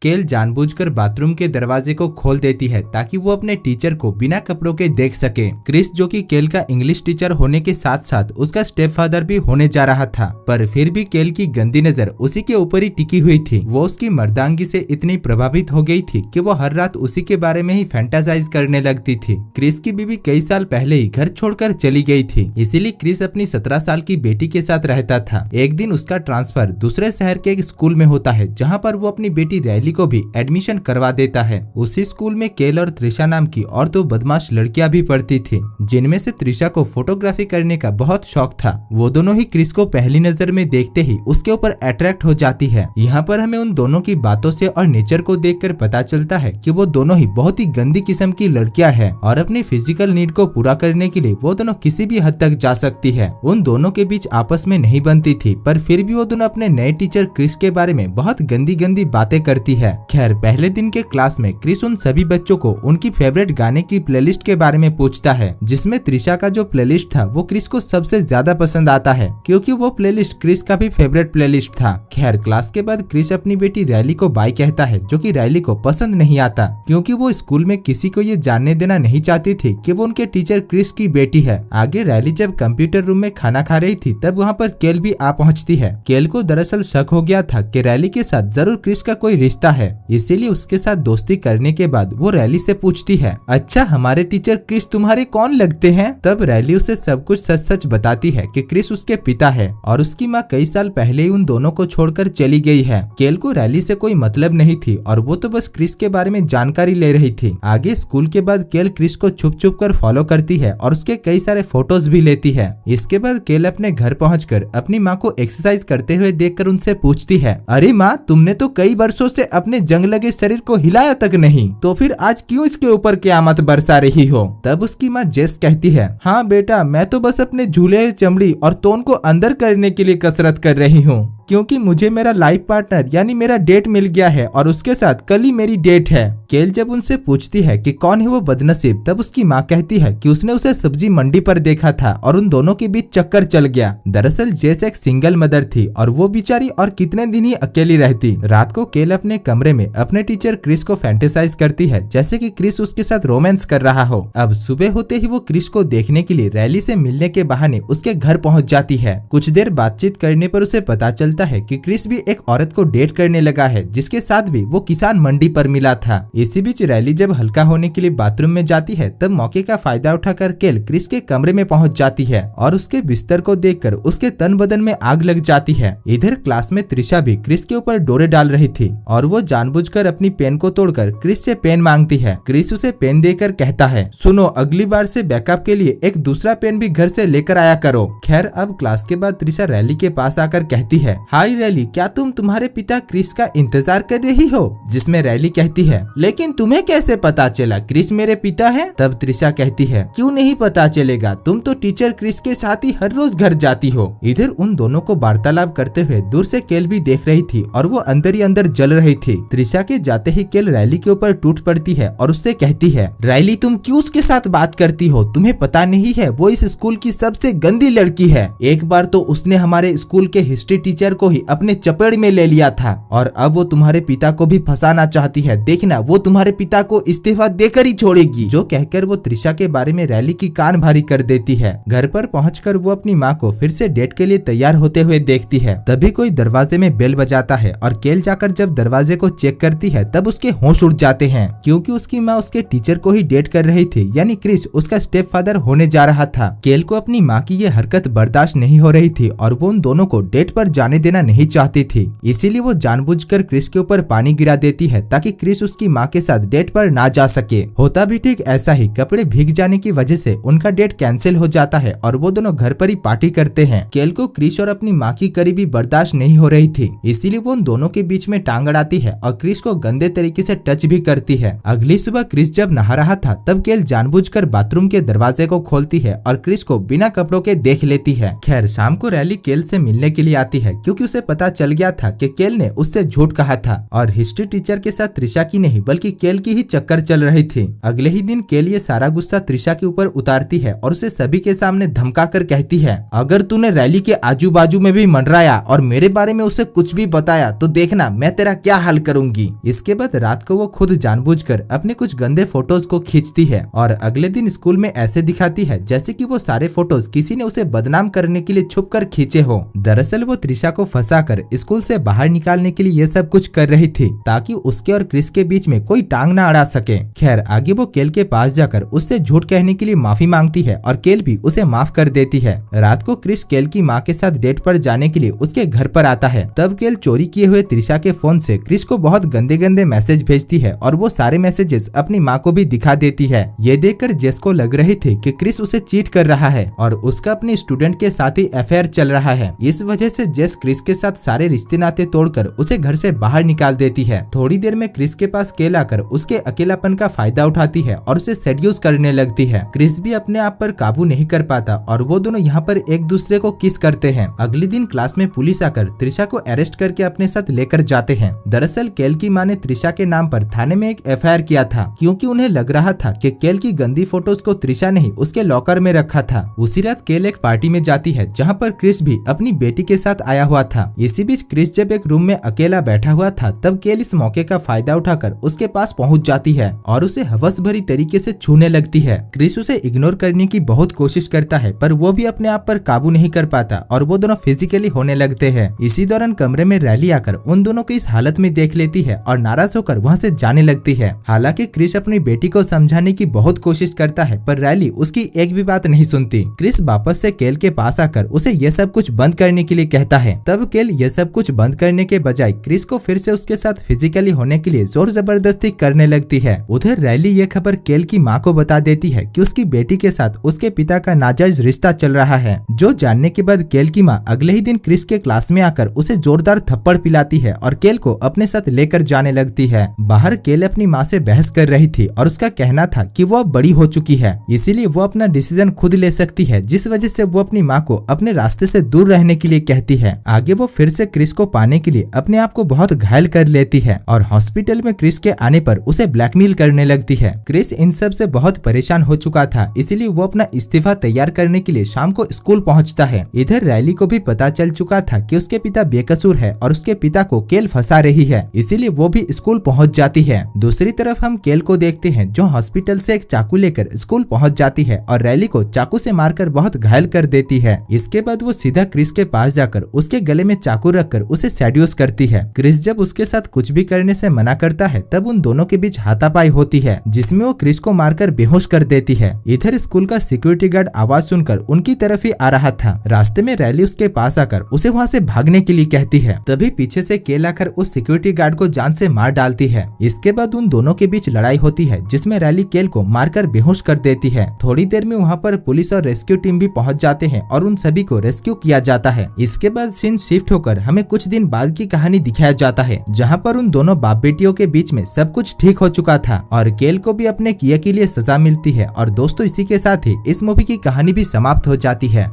केल जानबूझकर बाथरूम के दरवाजे को खोल देती है ताकि वो अपने टीचर को बिना कपड़ों के देख सके। क्रिस जो कि केल का इंग्लिश टीचर होने के साथ साथ उसका स्टेप फादर भी होने जा रहा था, पर फिर भी केल की गंदी नजर उसी के ऊपर ही टिकी हुई थी। वो उसकी मर्दांगी से इतनी प्रभावित हो गई थी कि वो हर रात उसी के बारे में ही फैंटासाइज करने लगती थी। क्रिस की बीवी कई साल पहले ही घर छोड़कर चली गई थी, इसीलिए क्रिस अपनी 17 साल की बेटी के साथ रहता था। एक दिन उसका ट्रांसफर दूसरे शहर के एक स्कूल में होता है, जहाँ पर वो अपनी बेटी रैली को भी एडमिशन करवा देता है। उसी स्कूल में केल और त्रिशा नाम की और दो बदमाश लड़कियां भी पढ़ती थी, जिनमें से त्रिशा को फोटोग्राफी करने का बहुत शौक था। वो दोनों ही क्रिस को पहली नजर में देखते ही उसके ऊपर अट्रैक्ट हो जाती है। यहाँ पर हमें उन दोनों की बातों से और नेचर को देखकर पता चलता है कि वो दोनों ही बहुत ही गंदी किस्म की लड़कियां हैं और अपनी फिजिकल नीड को पूरा करने के लिए वो दोनों किसी भी हद तक जा सकती है। उन दोनों के बीच आपस में नहीं बनती थी, पर फिर भी वो दोनों अपने नए टीचर क्रिस के बारे में बहुत गंदी गंदी बातें करती है। खैर, पहले दिन के क्लास में क्रिस उन सभी बच्चों को उनकी फेवरेट गाने की प्लेलिस्ट के बारे में पूछता है, जिसमें त्रिशा का जो प्लेलिस्ट था वो क्रिस को सबसे ज्यादा पसंद आता है, क्योंकि वो प्लेलिस्ट क्रिस का भी फेवरेट प्लेलिस्ट था। खैर, क्लास के बाद क्रिस अपनी बेटी रैली को बाय कहता है, जो कि रैली को पसंद नहीं आता, क्योंकि वो स्कूल में किसी को ये जानने देना नहीं चाहती थी कि वो उनके टीचर क्रिस की बेटी है। आगे रैली जब कंप्यूटर रूम में खाना खा रही थी, तब वहाँ पर केल भी आ पहुँचती है। केल को दरअसल शक हो गया था कि रैली के साथ जरूर क्रिस का कोई रिश्ता है, इसीलिए उसके साथ दोस्ती करने के बाद वो रैली से पूछती है, अच्छा हमारे टीचर क्रिस तुम्हारे कौन लगते हैं? तब रैली उसे सब कुछ सच सच बताती है कि क्रिस उसके पिता है और उसकी माँ कई साल पहले ही उन दोनों को छोड़कर चली गई है। केल को रैली से कोई मतलब नहीं थी और वो तो बस क्रिस के बारे में जानकारी ले रही थी। आगे स्कूल के बाद केल क्रिस को छुप छुप कर फॉलो करती है और उसके कई सारे फोटोज भी लेती है। इसके बाद केल अपने घर पहुंचकर अपनी माँ को एक्सरसाइज करते हुए देखकर उनसे पूछती है, अरे माँ, तुमने तो कई वर्षों से अपने जंग लगे शरीर को हिलाया तक नहीं, तो फिर आज क्यों इसके ऊपर क़यामत बरसा रही हो? तब उसकी माँ जेस कहती है, हाँ बेटा, मैं तो बस अपने झूले चमड़ी और तोन को अंदर करने के लिए कसरत कर रही हूँ, क्योंकि मुझे मेरा लाइफ पार्टनर यानी मेरा डेट मिल गया है और उसके साथ कल ही मेरी डेट है। केल जब उनसे पूछती है कि कौन है वो बदनसीब, तब उसकी माँ कहती है कि उसने उसे सब्जी मंडी पर देखा था और उन दोनों के बीच चक्कर चल गया। दरअसल जेस एक सिंगल मदर थी और वो बेचारी और कितने दिन ही अकेली रहती। रात को केल अपने कमरे में अपने टीचर क्रिस को फैंटेसाइज करती है, जैसे कि क्रिस उसके साथ रोमांस कर रहा हो। अब सुबह होते ही वो क्रिस को देखने के लिए रैली से मिलने के बहाने उसके घर पहुँच जाती है। कुछ देर बातचीत करने पर उसे पता चलता है कि क्रिस भी एक औरत को डेट करने लगा है, जिसके साथ भी वो किसान मंडी पर मिला था। इसी बीच रैली जब हल्का होने के लिए बाथरूम में जाती है, तब मौके का फायदा उठाकर केल क्रिस के कमरे में पहुंच जाती है और उसके बिस्तर को देखकर उसके तन बदन में आग लग जाती है। इधर क्लास में त्रिशा भी क्रिस के ऊपर डोरे डाल रही थी और वो जानबूझकर अपनी पेन को तोड़कर क्रिस से पेन मांगती है। क्रिस उसे पेन देकर कहता है, सुनो, अगली बार से बैकअप के लिए एक दूसरा पेन भी घर से लेकर आया करो। खैर, अब क्लास के बाद त्रिशा रैली के पास आकर कहती है, हाय रैली, क्या तुम तुम्हारे पिता क्रिस का इंतजार कर रही हो? जिसमें रैली कहती है, लेकिन तुम्हें कैसे पता चला क्रिस मेरे पिता है? तब त्रिशा कहती है, क्यों नहीं पता चलेगा, तुम तो टीचर क्रिस के साथ ही हर रोज घर जाती हो। इधर उन दोनों को वार्तालाप करते हुए दूर से केल भी देख रही थी और वो अंदर ही अंदर जल रही थी। त्रिशा के जाते ही केल रैली के ऊपर टूट पड़ती है और उससे कहती है, रैली, तुम क्यों उसके साथ बात करती हो? तुम्हें पता नहीं है वो इस स्कूल की सबसे गंदी लड़की है। एक बार तो उसने हमारे स्कूल के हिस्ट्री टीचर को ही अपने चपेट में ले लिया था और अब वो तुम्हारे पिता को भी फंसाना चाहती है। देखना, वो तुम्हारे पिता को इस्तीफा देकर ही छोड़ेगी। जो कहकर वो त्रिशा के बारे में रैली की कान भारी कर देती है। घर पर पहुंचकर वो अपनी माँ को फिर से डेट के लिए तैयार होते हुए देखती है। तभी कोई दरवाजे में बेल बजाता है और केल जाकर जब दरवाजे को चेक करती है, तब उसके होश उड़ जाते हैं, क्योंकि उसकी माँ उसके टीचर को ही डेट कर रही थी, यानी क्रिस उसका स्टेप फादर होने जा रहा था। केल को अपनी माँ की ये हरकत बर्दाश्त नहीं हो रही थी और वो उन दोनों को डेट पर जाने देना नहीं चाहती थी। इसीलिए वो जानबूझकर क्रिस के ऊपर पानी गिरा देती है ताकि क्रिस उसकी माँ के साथ डेट पर ना जा सके। होता भी ठीक ऐसा ही, कपड़े भीग जाने की वजह से उनका डेट कैंसिल हो जाता है और वो दोनों घर पर ही पार्टी करते हैं। केल को क्रिस और अपनी माँ की करीबी बर्दाश्त नहीं हो रही थी, इसीलिए वो उन दोनों के बीच में टांग अड़ाती है और क्रिस को गंदे तरीके से टच भी करती है। अगली सुबह क्रिस जब नहा रहा था, तब केल जानबूझकर बाथरूम के दरवाजे को खोलती है और क्रिस को बिना कपड़ों के देख लेती है। खैर, शाम को रैली केल से मिलने के लिए आती है, क्योंकि क्योंकि उसे पता चल गया था कि केल ने उससे झूठ कहा था और हिस्ट्री टीचर के साथ त्रिशा की नहीं बल्कि केल की ही चक्कर चल रही थी। अगले ही दिन केल ये सारा गुस्सा त्रिशा के ऊपर उतारती है और उसे सभी के सामने धमका कर कहती है, अगर तूने रैली के आजू बाजू में भी मंडराया और मेरे बारे में उसे कुछ भी बताया तो देखना मैं तेरा क्या हाल करूंगी। इसके बाद रात को वो खुद जानबूझकर अपने कुछ गंदे फोटोज को खींचती है और अगले दिन स्कूल में ऐसे दिखाती है जैसे कि वो सारे फोटोज किसी ने उसे बदनाम करने के लिए छुप कर खींचे हो। दरअसल वो त्रिशा को फंसाकर स्कूल से बाहर निकालने के लिए ये सब कुछ कर रही थी ताकि उसके और क्रिस के बीच में कोई टांग ना अड़ा सके। खैर आगे वो केल के पास जाकर उससे झूठ कहने के लिए माफी मांगती है और केल भी उसे माफ कर देती है। रात को क्रिस केल की माँ के साथ डेट पर जाने के लिए उसके घर पर आता है। तब केल चोरी किए हुए त्रिशा के फोन से क्रिस को बहुत गंदे गंदे मैसेज भेजती है और वो सारे मैसेजेस अपनी माँ को भी दिखा देती है। ये देखकर जेस को लग रही थी कि क्रिस उसे चीट कर रहा है और उसका अपने स्टूडेंट के साथ ही अफेयर चल रहा है। इस वजह से जेस क्रिस के साथ सारे रिश्ते नाते तोड़कर उसे घर से बाहर निकाल देती है। थोड़ी देर में क्रिस के पास केल आकर उसके अकेलापन का फायदा उठाती है और उसे सेड्यूस करने लगती है। क्रिस भी अपने आप पर काबू नहीं कर पाता और वो दोनों यहाँ पर एक दूसरे को किस करते हैं। अगले दिन क्लास में पुलिस आकर त्रिशा को अरेस्ट करके अपने साथ लेकर जाते हैं। दरअसल केल की माँ ने त्रिशा के नाम पर थाने में एक एफआईआर किया था क्योंकि उन्हें लग रहा था कि केल की गंदी फोटोज को त्रिशा ने ही उसके लॉकर में रखा था। उसी रात केल एक पार्टी में जाती है जहाँ पर क्रिस भी अपनी बेटी के साथ आया हुआ था। इसी बीच क्रिस जब एक रूम में अकेला बैठा हुआ था तब केल इस मौके का फायदा उठाकर उसके पास पहुंच जाती है और उसे हवस भरी तरीके से छूने लगती है। क्रिस उसे इग्नोर करने की बहुत कोशिश करता है पर वो भी अपने आप पर काबू नहीं कर पाता और वो दोनों फिजिकली होने लगते हैं। इसी दौरान कमरे में रैली आकर उन दोनों को इस हालत में देख लेती है और नाराज होकर वहाँ से जाने लगती है। हालांकि क्रिस अपनी बेटी को समझाने की बहुत कोशिश करता है पर रैली उसकी एक भी बात नहीं सुनती। क्रिस वापस से केल के पास आकर उसे ये सब कुछ बंद करने के लिए कहता है। तब केल ये सब कुछ बंद करने के बजाय क्रिस को फिर से उसके साथ फिजिकली होने के लिए जोर जबरदस्ती करने लगती है। उधर रैली ये खबर केल की माँ को बता देती है कि उसकी बेटी के साथ उसके पिता का नाजायज रिश्ता चल रहा है। जो जानने के बाद केल की माँ अगले ही दिन क्रिस के क्लास में आकर उसे जोरदार थप्पड़ पिलाती है और केल को अपने साथ लेकर जाने लगती है। बाहर केल अपनी माँ से बहस कर रही थी और उसका कहना था कि वो अब बड़ी हो चुकी है इसीलिए वो अपना डिसीजन खुद ले सकती है, जिस वजह से वो अपनी माँ को अपने रास्ते से दूर रहने के लिए कहती है। आगे वो फिर से क्रिस को पाने के लिए अपने आप को बहुत घायल कर लेती है और हॉस्पिटल में क्रिस के आने पर उसे ब्लैकमेल करने लगती है। क्रिस इन सब से बहुत परेशान हो चुका था इसीलिए वो अपना इस्तीफा तैयार करने के लिए शाम को स्कूल पहुंचता है। इधर रैली को भी पता चल चुका था कि उसके पिता बेकसूर है और उसके पिता को केल फंसा रही है, इसीलिए वो भी स्कूल पहुंच जाती है। दूसरी तरफ हम केल को देखते हैं जो हॉस्पिटल से एक चाकू लेकर स्कूल पहुंच जाती है और रैली को चाकू से मारकर बहुत घायल कर देती है। इसके बाद वो सीधा क्रिस के पास जाकर उसके गले में चाकू रखकर उसे सेड्यूस करती है। क्रिस जब उसके साथ कुछ भी करने से मना करता है तब उन दोनों के बीच हाथापाई होती है जिसमें वो क्रिस को मारकर बेहोश कर देती है। इधर स्कूल का सिक्योरिटी गार्ड आवाज सुनकर उनकी तरफ ही आ रहा था। रास्ते में रैली उसके पास आकर उसे वहाँ से भागने के लिए कहती है। तभी पीछे से केल आकर उस सिक्योरिटी गार्ड को जान से मार डालती है। इसके बाद उन दोनों के बीच लड़ाई होती है जिसमें रैली केल को मारकर बेहोश कर देती है। थोड़ी देर में वहाँ पर पुलिस और रेस्क्यू टीम भी पहुँच जाते हैं और उन सभी को रेस्क्यू किया जाता है। इसके बाद सीन शिफ्ट होकर हमें कुछ दिन बाद की कहानी दिखाया जाता है जहाँ पर उन दोनों बाप बेटियों के बीच में सब कुछ ठीक हो चुका था और केल को भी अपने किए के लिए सजा मिलती है। और दोस्तों इसी के साथ ही इस मूवी की कहानी भी समाप्त हो जाती है।